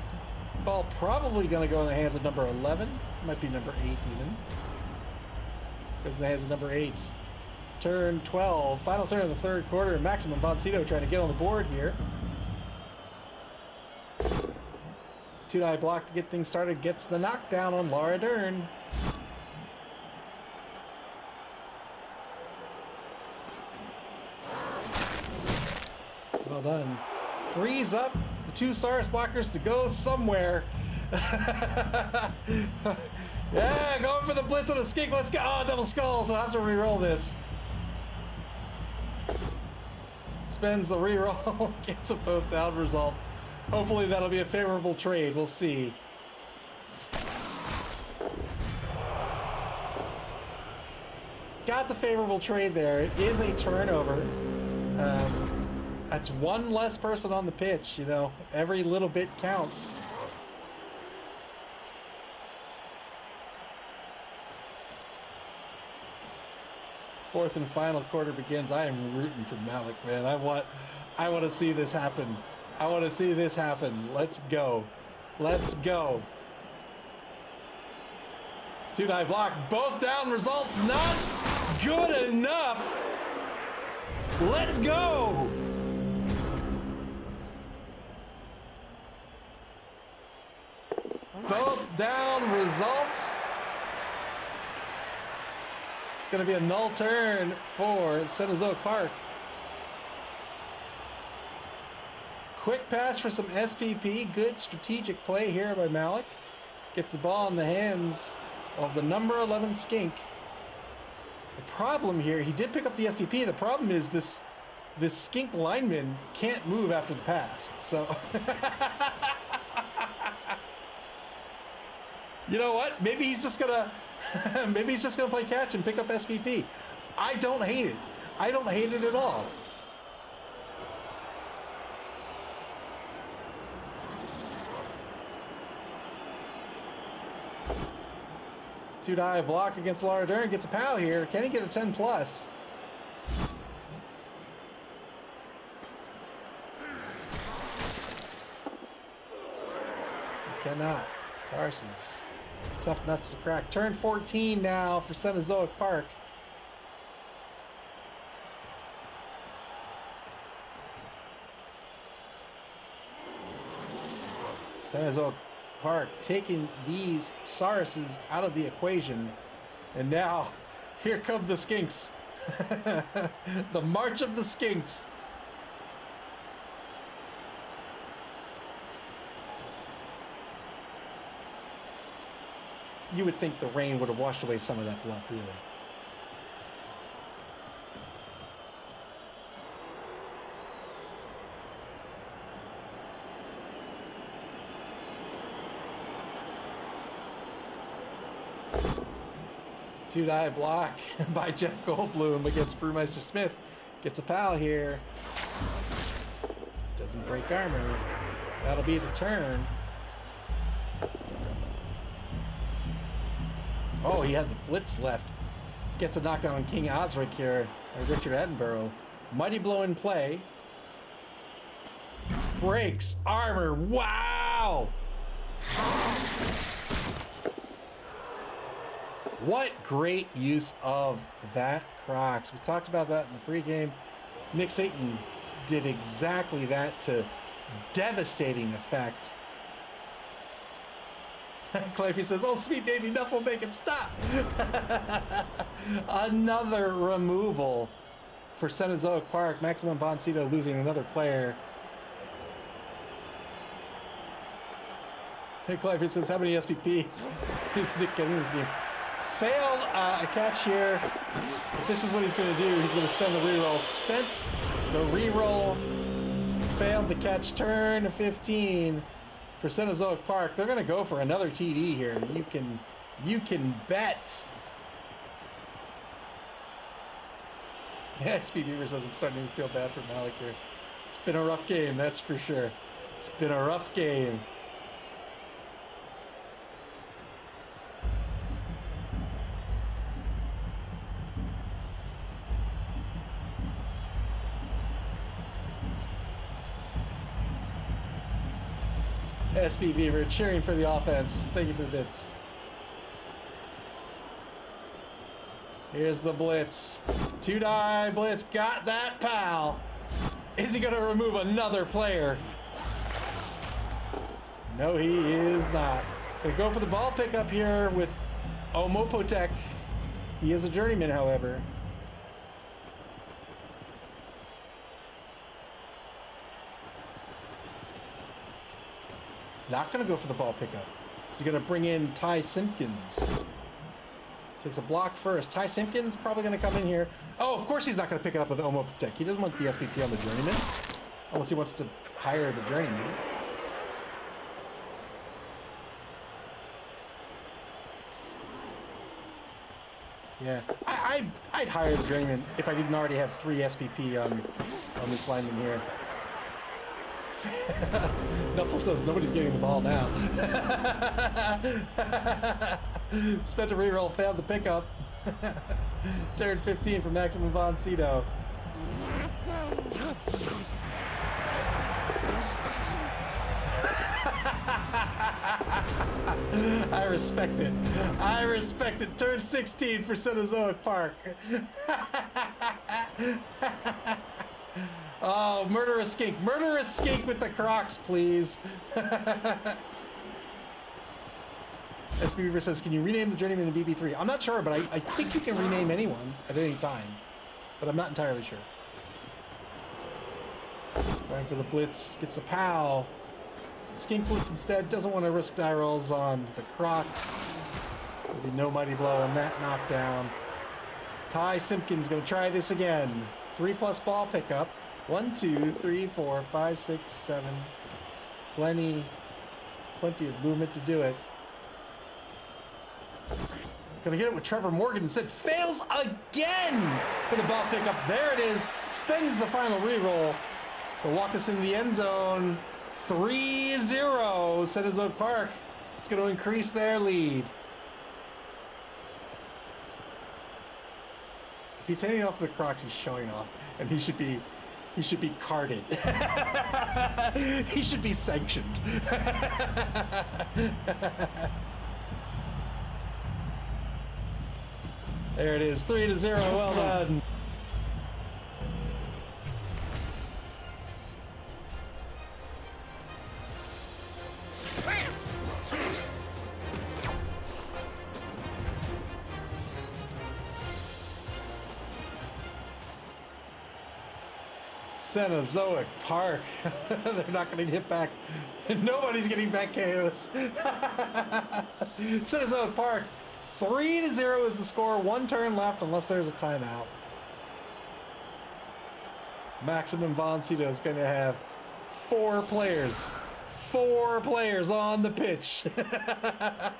Ball probably going to go in the hands of number 11. Might be number 8 even. Goes in the hands of number 8. Turn 12. Final turn of the 3rd quarter. Maximum Boncino trying to get on the board here. 2-die block to get things started. Gets the knockdown on Laura Dern. Well done. Frees up the 2 Saurus blockers to go somewhere. Yeah, going for the blitz on a skink. Let's go. Oh, double skull, so I'll have to re-roll this. Spends the re-roll. Gets a both down result. Hopefully that'll be a favorable trade. We'll see. Got the favorable trade there. It is a turnover. That's 1 less person on the pitch. You know, every little bit counts. Fourth and final quarter begins. I am rooting for Malik, man. I want to see this happen. I want to see this happen. Let's go. Let's go. 2-die block. Both down results not good enough. Let's go. Both down results. It's going to be a null turn for Cenozoic Park. Quick pass for some SPP. Good strategic play here by Malik. Gets the ball in the hands of the number 11 Skink. The problem here, he did pick up the SPP. The problem is this this skink lineman can't move after the pass. So, you know what? Maybe he's just gonna, maybe he's just gonna play catch and pick up SPP. I don't hate it. I don't hate it at all. Two-die block against Laura Dern. Gets a POW here. Can he get a 10 plus? He cannot. Sarce's tough nuts to crack. Turn 14 now for Cenozoic Park. Cenozoic Park taking these Sarces out of the equation. And now, here come the Skinks. The March of the Skinks. You would think the rain would have washed away some of that blood, really. Two-die block by Jeff Goldblum against Brewmeister Smith. Gets a POW here. Doesn't break armor. That'll be the turn. Oh, he has the blitz left. Gets a knockdown on King Osric here. Or Richard Attenborough. Mighty Blow in play. Breaks armor. Wow! What great use of that Crocs. We talked about that in the pregame. Nick Satan did exactly that to devastating effect. Clayfie says, oh, sweet baby, enough will make it stop. Another removal for Cenozoic Park. Maximum Boncito losing another player. Hey, Clayfie says, how many SPP is Nick getting in this game? Failed a catch here. If this is what he's going to do, he's going to spend the reroll. Spent the reroll. Failed the catch. Turn 15 for Cenozoic Park. They're going to go for another TD here. You can bet. Yeah, SP Beaver says I'm starting to feel bad for Malik here. It's been a rough game, that's for sure. It's been a rough game. SB Beaver cheering for the offense. Thank you for the bits. Here's the blitz. Two-die blitz. Got that POW. Is he going to remove another player? No, he is not. Going to go for the ball pickup here with Omopotek. He is a journeyman, however. Not going to go for the ball pickup. He's going to bring in Ty Simpkins. Takes a block first. Ty Simpkins probably going to come in here. Oh, of course he's not going to pick it up with Omopotek. He doesn't want the SPP on the journeyman. Unless he wants to hire the journeyman. Yeah, I'd hire the journeyman if I didn't already have 3 SPP on this lineman here. Nuffle says nobody's getting the ball now. Spent a reroll, failed the pickup. Turn 15 for Maximum Boncito. I respect it. I respect it. Turn 16 for Cenozoic Park. Oh, murderous skink. Murderous skink with the Crocs, please. SB Beaver says, can you rename the journeyman to BB3? I'm not sure, but I think you can rename anyone at any time. But I'm not entirely sure. Going for the blitz. Gets a POW. Skink blitz instead. Doesn't want to risk die rolls on the Crocs. There'll be no mighty blow on that knockdown. Ty Simpkins going to try this again. 3+ ball pickup. 1, 2, 3, 4, 5, 6, 7. Plenty of movement to do it. Gonna get it with Trevor Morgan instead. Fails again for the ball pickup. There it is. Spends the final reroll. Will walk us in the end zone. 3-0. Cenozoic Park. It's going to increase their lead. If he's handing off the Crocs, he's showing off, and he should be carded. He should be sanctioned. There it is, 3-0. Well done. Cenozoic Park. They're not going to get back. Nobody's getting back KOs. Cenozoic Park. 3-0 is the score. 1 turn left unless there's a timeout. Maximum Voncito is going to have 4 players. 4 players on the pitch. I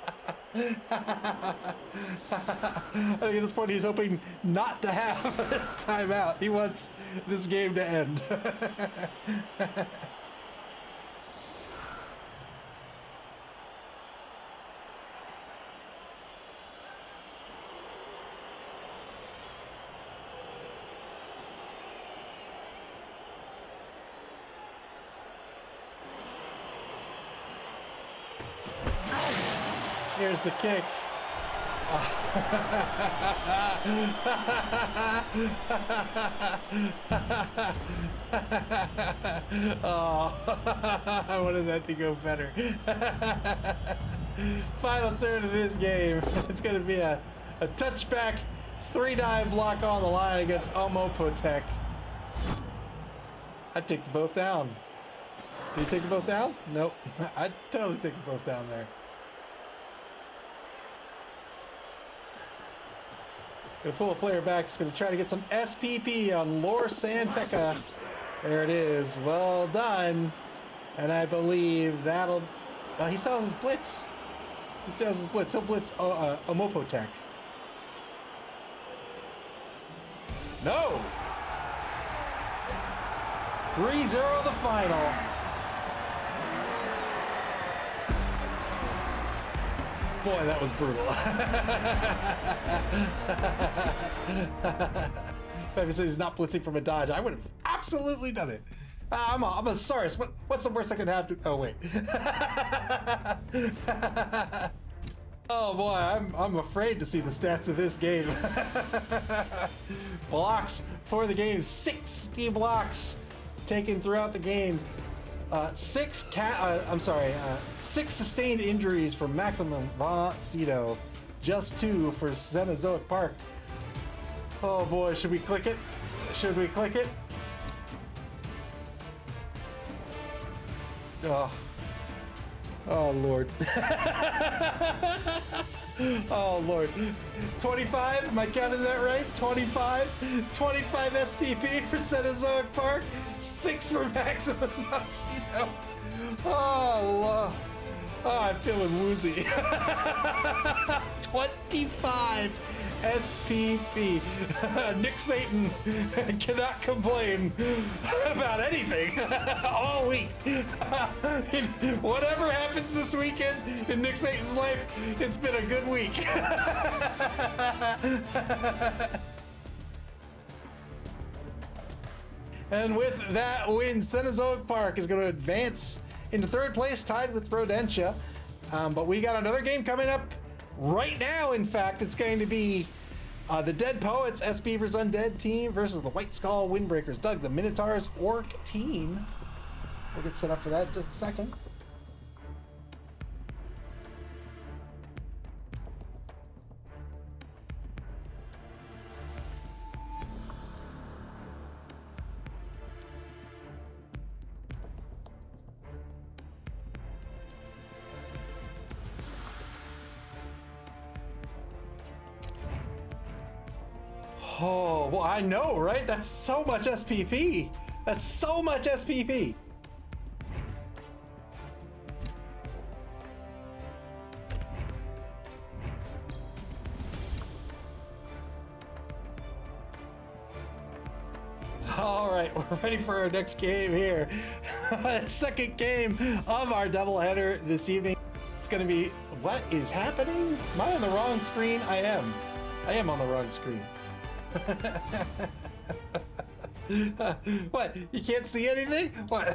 think at this point he's hoping not to have a timeout. He wants this game to end. Here's the kick. Oh, I wanted that to go better. Final turn of this game. It's going to be a touchback, 3-dive block on the line against Omopotec. I'd take the both down. Did you take the both down? Nope. I'd totally take the both down there. Gonna pull a player back. He's gonna try to get some SPP on Lor Santeca. There it is. Well done. And I believe that'll... he still has his blitz. He still has his blitz. He'll blitz Omopotec. No! 3-0 the final. Boy, that was brutal. If he says he's not blitzing from a dodge, I would have absolutely done it. I'm a Saurus. What's the worst I could have to... Oh, wait. Oh, boy, I'm afraid to see the stats of this game. Blocks for the game. 60 blocks taken throughout the game. 6 sustained injuries for Maximum Voncito. Just 2 for Cenozoic Park. Oh boy, should we click it? Should we click it? Oh Lord. Oh Lord. 25? Am I counting that right? 25? 25 SPP for Cenozoic Park. 6 for Maximum Voncito. Oh Lord. Oh, I'm feeling woozy. 25 SPP. Nick Satan cannot complain about anything all week. Whatever happens this weekend in Nick Satan's life, it's been a good week. And with that win, Cenozoic Park is going to advance into 3rd place, tied with Rodentia. But we got another game coming up right now. In fact, it's going to be the Dead Poets SB vs. Undead team versus the White Skull Windbreakers. Doug, the Minotaurs Orc team. We'll get set up for that in just a second. Oh, well, I know, right? That's so much SPP. That's so much SPP. All right, we're ready for our next game here. Second game of our doubleheader this evening. It's going to be, what is happening? Am I on the wrong screen? I am. I am on the wrong screen. What? You can't see anything? What?